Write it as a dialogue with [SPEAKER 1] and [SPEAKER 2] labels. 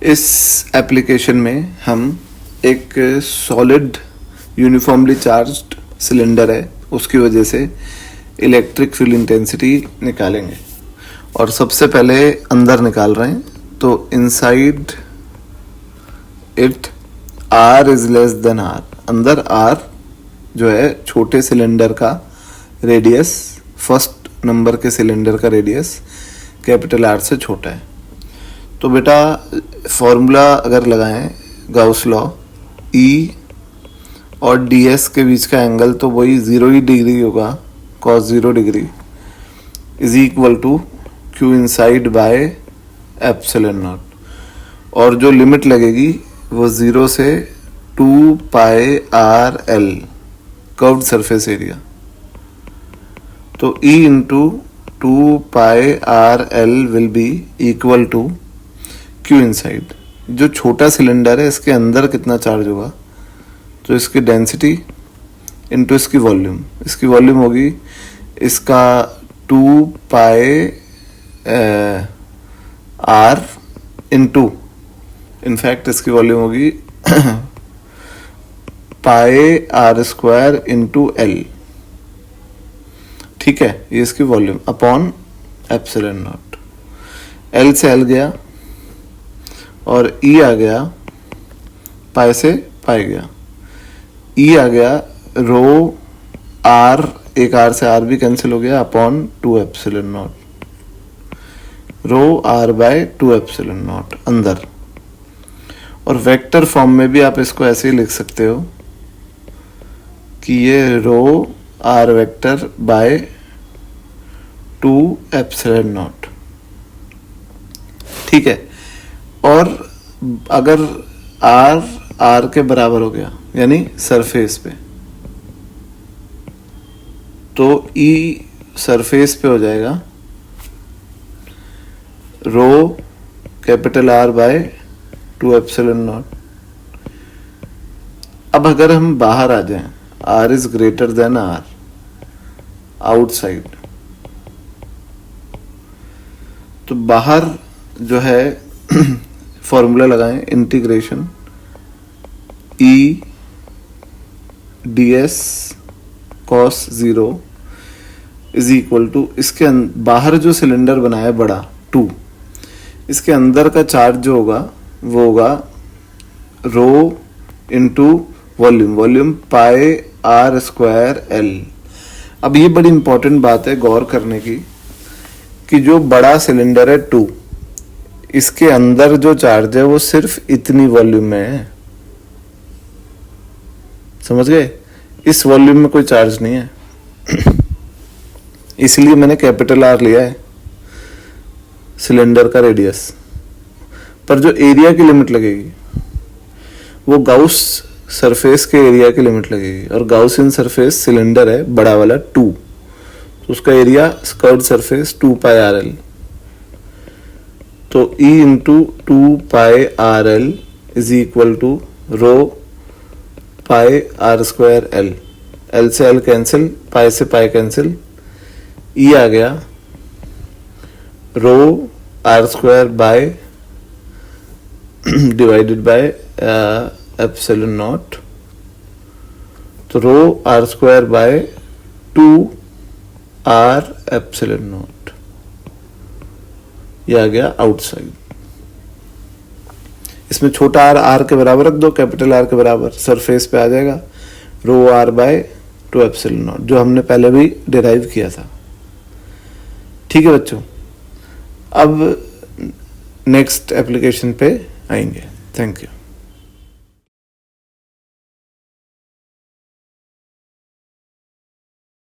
[SPEAKER 1] इस एप्लीकेशन में हम एक सॉलिड यूनिफॉर्मली चार्ज्ड सिलेंडर है, उसकी वजह से इलेक्ट्रिक फील्ड इंटेंसिटी निकालेंगे। और सबसे पहले अंदर निकाल रहे हैं, तो inside it R is less than R। अंदर R जो है छोटे सिलेंडर का रेडियस, फर्स्ट नंबर के सिलेंडर का रेडियस कैपिटल R से छोटा है। तो बेटा फॉर्मूला अगर लगाएं गाउस लॉ, E और ds के बीच का एंगल तो वही 0 ही डिग्री होगा, cos 0 degree is equal to Q inside by epsilon naught. और जो लिमिट लगेगी वो 0 से 2 pi R L curved surface area. तो E into 2 pi R L will be equal to Q inside. जो छोटा सिलेंडर है इसके अंदर कितना चार्ज होगा, तो इसकी डेंसिटी इंटू इसकी वॉल्यूम। इसकी वॉल्यूम होगी इसका 2 पाई आर इंटू, इनफैक्ट इसकी वॉल्यूम होगी पाई आर स्क्वायर इंटू एल। ठीक है, ये इसकी volume upon epsilon not. L से एल गया और E आ गया, पाई से पाई गया, E आ गया रो R, एक R से R भी कैंसिल हो गया, upon 2 epsilon nought. Row R by 2 epsilon nought अंदर। और वेक्टर फॉर्म में भी आप इसको ऐसे ही लिख सकते हो कि ये रो R vector by 2 epsilon not. ठीक है, और अगर R के बराबर हो गया यानी सरफेस पे, तो E सरफेस पे हो जाएगा rho capital R by 2 epsilon naught. अब अगर हम बाहर आ जाएं, R is greater than R outside, तो बाहर जो है फॉर्मूला लगाएं, integration E ds cos 0 is equal to, इसके बाहर जो सिलेंडर बनाया बड़ा 2, इसके अंदर का चार्ज जो होगा वो होगा rho into volume, volume pi R square L. अब ये बड़ी इंपॉर्टेंट बात है गौर करने की कि जो बड़ा सिलेंडर है 2, इसके अंदर जो चार्ज है वो सिर्फ इतनी वॉल्यूम में है, समझ गए? इस वॉल्यूम में कोई चार्ज नहीं है इसलिए मैंने कैपिटल R लिया है सिलेंडर का रेडियस। पर जो एरिया की लिमिट लगेगी वो गाउस सरफेस के एरिया की लिमिट लगेगी, और गाउस इन सरफेस सिलेंडर है बड़ा वाला 2, तो उसका area curved surface 2 pi R L. तो E into 2 pi R L is equal to rho pi R square L. L से एल कैंसिल, पाई से पाई कैंसिल, E आ गया rho R square by divided by epsilon naught. तो rho R square by 2 R epsilon naught, ये आ गया outside. इसमें छोटा R के बराबर रख दो, कैपिटल R के बराबर, सरफेस पे आ जाएगा रो R बाय 2 एप्सिलॉन नॉट, जो हमने पहले भी डिराइव किया था। ठीक है बच्चों, अब नेक्स्ट एप्लीकेशन पे आएंगे। Thank you.